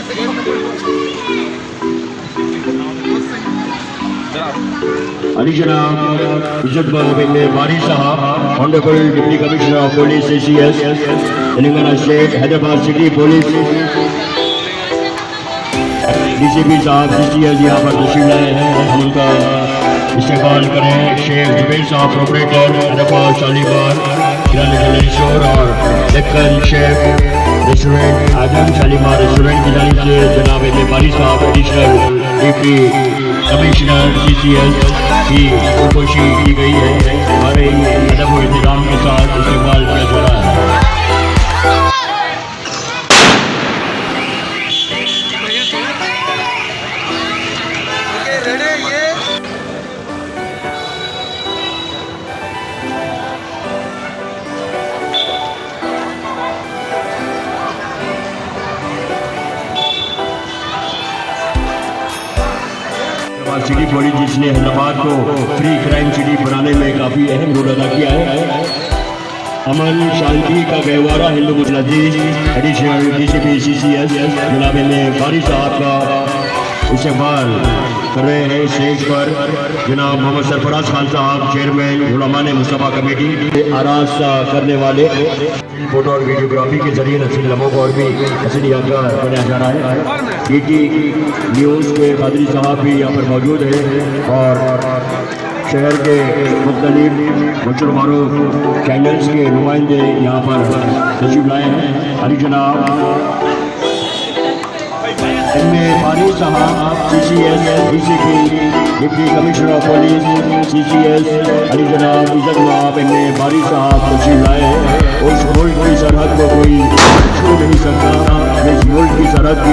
Ali Janab, Izzat Bari Sahab, Honorable Deputy Commissioner of Police ACS, Telangana State, Hyderabad City Police, DCP साहब CCS यहाँ पर तशरीफ लाए हैं, हम उनका इस्तेमाल करें। शेख जुबैर साहब प्रोपरेटर हैदराबाद शालीमार किराना जनरल स्टोर और डेक्कन शेफ रेस्टोरेंट आजम शालीमार रेस्टोरेंट की जानिब से जनाब बारी साहब एडिशनल डिप्टी कमिश्नर CCS की खुशी की गई है। हमारे अदब और इंतजाम के साथ इस्तेमाल किया जा रहा है। सिटी पुलिस जिसने हैदराबाद को फ्री क्राइम सिटी बनाने में काफ़ी अहम रोल अदा किया है। अमन शांति का गहवारा हिंदू मुजलदीज एडिशनल DCP CCS जनाब बारी साहब का इस्तेमाल कर रहे हैं। स्टेज पर जनाब मोहम्मद सरफराज खान साहब चेयरमैन उलमाने मुस्तफा कमेटी आराज करने वाले फोटो और वीडियोग्राफी के जरिए नसीब लम्हों को और भी हसन यादगार बनाया जा रहा है। ET न्यूज़ के कादरी साहब भी यहाँ पर मौजूद हैं और शहर के मुख्तलिफ मशहूर मारूफ चैनल्स के नुमाइंदे यहाँ पर तशरीफ लाए हैं। अली जनाब बारी साहब CCS DCP deputy commissioner of police CCS Ali जनाब इज़्ज़त नवाब बारी साहब तशरीफ लाए हैं। उस मुल्क की सरहद को कोई छू नहीं सकता, इस मुल्क की सरहद की